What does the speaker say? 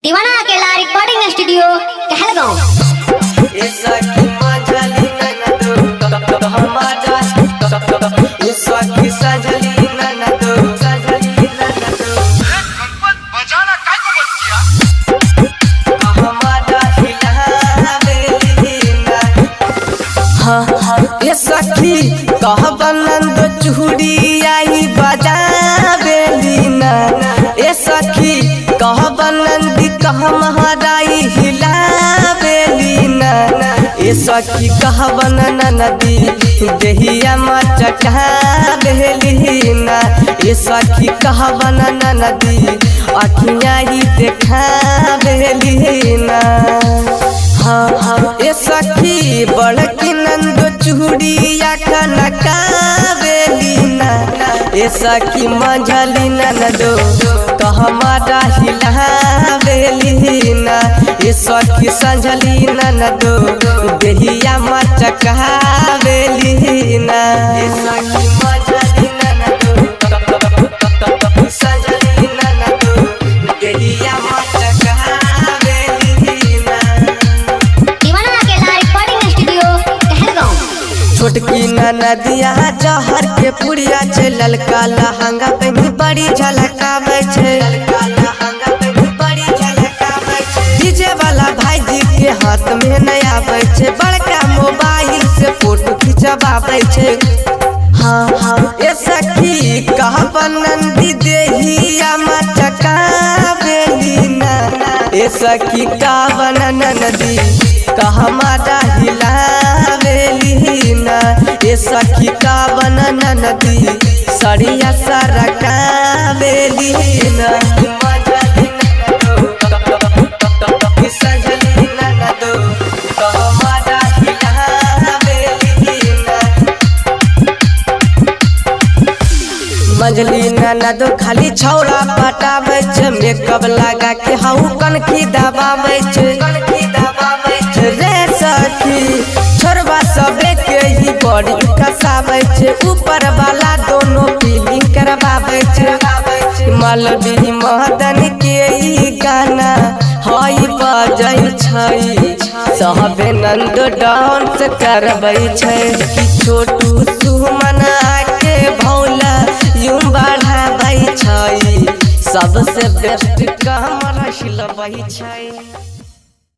दीवाना अकेला recording studio Kahalgaon. ये सखी कह बनंद चूड़ी आई बजा बेलीना। ये सखी कह बनंद कह महाराई हिला बेलीना। ये सखी कह बनन नदी देहिया मचका बेलीना। ये सखी कह बनन नदी अखियाँ ही देखा बेलीना। ये सखी बड़की नंद चूड़िया कनका बेलीना। ये सखी मंझली नंदो कहमारा हिला बेलीना। ये सखी संझली नंदो देहिया मचका बेलीना। ये सखी मंझली नंदो संझली नंदो देहिया मचका छोटकी नदिया जहर के पुड़िया छे ललका लहंगा पे बड़ी झलकावे छे। डीजे वाला भाई जी के हाथ में नया आवे छे। बड़का मोबाइल से फोटो खिंचवावे छे। हाँ हाँ ये सखी कह बनंदी देहिया मचका बेलीना। ये सखी का बनन नदी कह मारा हिला बेलीना। ये सखी का बनन नदी सड़िया सरका बेलीना। मंजली ननदो खाली छौड़ा पटावे छे। मेकअप लगा के हाउ कनखी दबावे छे। रे सखी छोरबा सबे के ही बड़ी कसावे छे। ऊपर वाला दोनों फीलिंग करवावे छे। मलबी महदन के ई गाना हई बजै छै। सहबे नंद डांस करबै छै। छोटू सुमन के भौला यूं बढ़ाबै छै। सबसे बेस्ट कमर हिलबै छै।